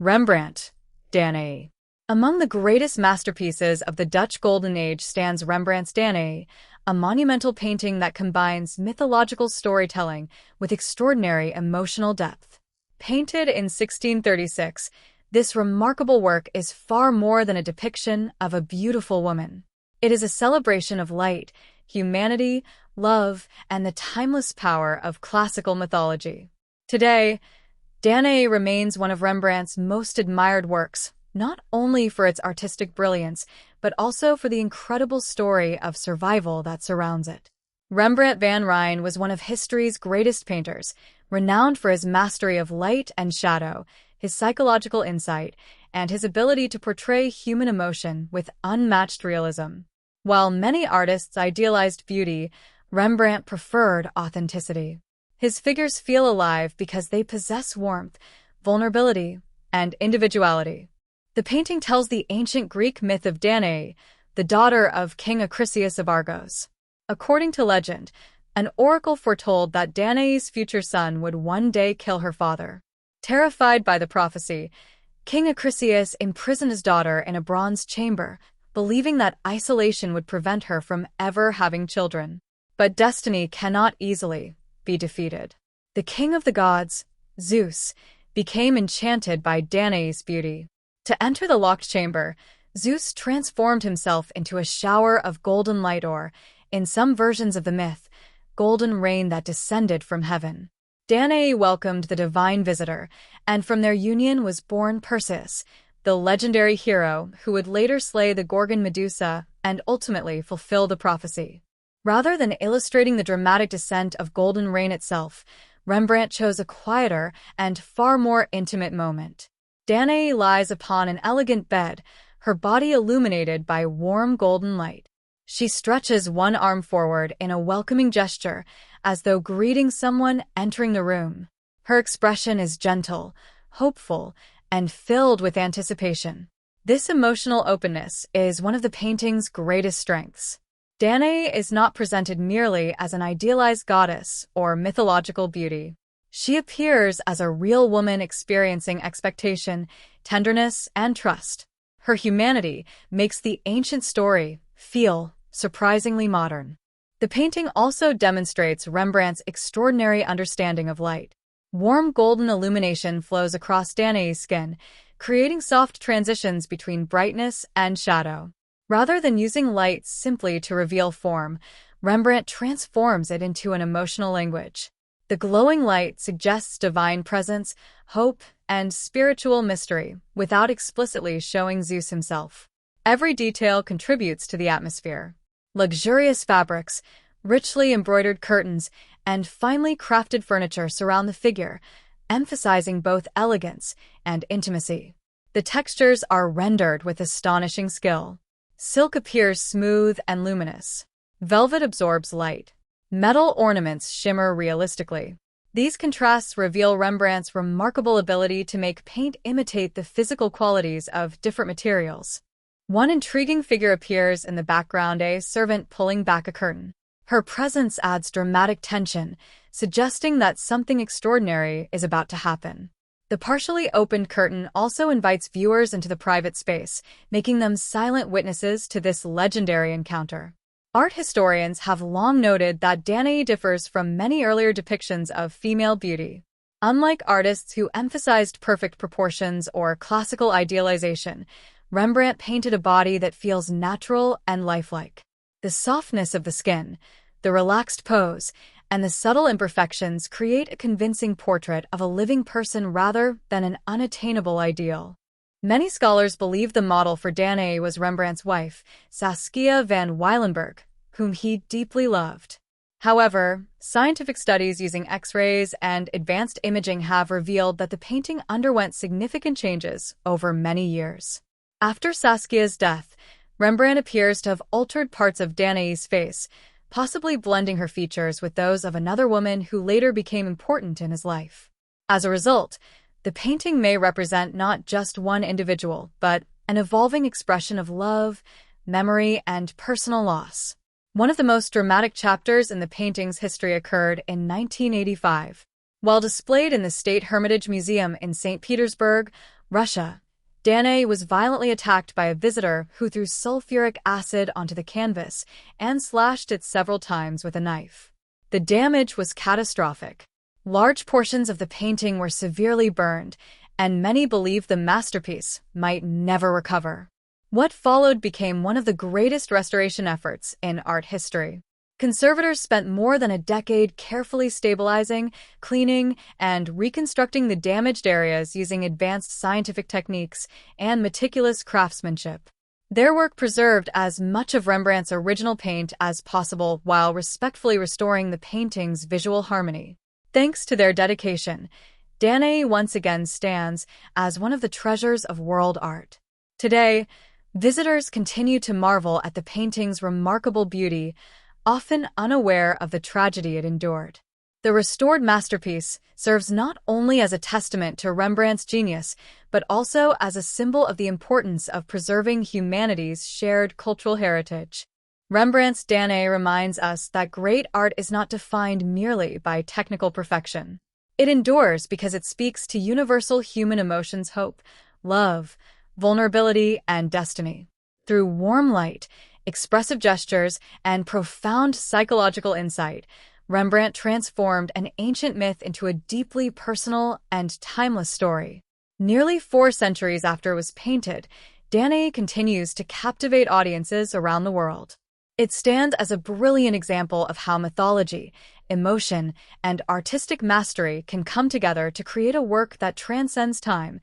Rembrandt, Danaë. Among the greatest masterpieces of the Dutch Golden Age stands Rembrandt's Danaë, a monumental painting that combines mythological storytelling with extraordinary emotional depth. Painted in 1636, this remarkable work is far more than a depiction of a beautiful woman. It is a celebration of light, humanity, love, and the timeless power of classical mythology. Today, Danaë remains one of Rembrandt's most admired works, not only for its artistic brilliance, but also for the incredible story of survival that surrounds it. Rembrandt van Rijn was one of history's greatest painters, renowned for his mastery of light and shadow, his psychological insight, and his ability to portray human emotion with unmatched realism. While many artists idealized beauty, Rembrandt preferred authenticity. His figures feel alive because they possess warmth, vulnerability, and individuality. The painting tells the ancient Greek myth of Danaë, the daughter of King Acrisius of Argos. According to legend, an oracle foretold that Danaë's future son would one day kill her father. Terrified by the prophecy, King Acrisius imprisoned his daughter in a bronze chamber, believing that isolation would prevent her from ever having children. But destiny cannot easily be defeated. The king of the gods, Zeus, became enchanted by Danaë's beauty. To enter the locked chamber, Zeus transformed himself into a shower of golden light or, in some versions of the myth, golden rain that descended from heaven. Danaë welcomed the divine visitor, and from their union was born Perseus, the legendary hero who would later slay the Gorgon Medusa and ultimately fulfill the prophecy. Rather than illustrating the dramatic descent of golden rain itself, Rembrandt chose a quieter and far more intimate moment. Danaë lies upon an elegant bed, her body illuminated by warm golden light. She stretches one arm forward in a welcoming gesture, as though greeting someone entering the room. Her expression is gentle, hopeful, and filled with anticipation. This emotional openness is one of the painting's greatest strengths. Danaë is not presented merely as an idealized goddess or mythological beauty. She appears as a real woman experiencing expectation, tenderness, and trust. Her humanity makes the ancient story feel surprisingly modern. The painting also demonstrates Rembrandt's extraordinary understanding of light. Warm golden illumination flows across Danaë's skin, creating soft transitions between brightness and shadow. Rather than using light simply to reveal form, Rembrandt transforms it into an emotional language. The glowing light suggests divine presence, hope, and spiritual mystery, without explicitly showing Zeus himself. Every detail contributes to the atmosphere. Luxurious fabrics, richly embroidered curtains, and finely crafted furniture surround the figure, emphasizing both elegance and intimacy. The textures are rendered with astonishing skill. Silk appears smooth and luminous. Velvet absorbs light. Metal ornaments shimmer realistically. These contrasts reveal Rembrandt's remarkable ability to make paint imitate the physical qualities of different materials. One intriguing figure appears in the background, a servant pulling back a curtain. Her presence adds dramatic tension, suggesting that something extraordinary is about to happen. The partially opened curtain also invites viewers into the private space, making them silent witnesses to this legendary encounter. Art historians have long noted that Danaë differs from many earlier depictions of female beauty. Unlike artists who emphasized perfect proportions or classical idealization, Rembrandt painted a body that feels natural and lifelike. The softness of the skin, the relaxed pose, and the subtle imperfections create a convincing portrait of a living person rather than an unattainable ideal. Many scholars believe the model for Danaë was Rembrandt's wife, Saskia van Willenberg, whom he deeply loved. However, scientific studies using X-rays and advanced imaging have revealed that the painting underwent significant changes over many years. After Saskia's death, Rembrandt appears to have altered parts of Danaë's face, possibly blending her features with those of another woman who later became important in his life. As a result, the painting may represent not just one individual, but an evolving expression of love, memory, and personal loss. One of the most dramatic chapters in the painting's history occurred in 1985. While displayed in the State Hermitage Museum in St. Petersburg, Russia. Danaë was violently attacked by a visitor who threw sulfuric acid onto the canvas and slashed it several times with a knife. The damage was catastrophic. Large portions of the painting were severely burned, and many believe the masterpiece might never recover. What followed became one of the greatest restoration efforts in art history. Conservators spent more than a decade carefully stabilizing, cleaning, and reconstructing the damaged areas using advanced scientific techniques and meticulous craftsmanship. Their work preserved as much of Rembrandt's original paint as possible while respectfully restoring the painting's visual harmony. Thanks to their dedication, Danaë once again stands as one of the treasures of world art. Today, visitors continue to marvel at the painting's remarkable beauty, often unaware of the tragedy it endured. The restored masterpiece serves not only as a testament to Rembrandt's genius, but also as a symbol of the importance of preserving humanity's shared cultural heritage. Rembrandt's Danaë reminds us that great art is not defined merely by technical perfection. It endures because it speaks to universal human emotions: hope, love, vulnerability, and destiny. Through warm light, expressive gestures, and profound psychological insight, Rembrandt transformed an ancient myth into a deeply personal and timeless story. Nearly 4 centuries after it was painted, Danaë continues to captivate audiences around the world. It stands as a brilliant example of how mythology, emotion, and artistic mastery can come together to create a work that transcends time,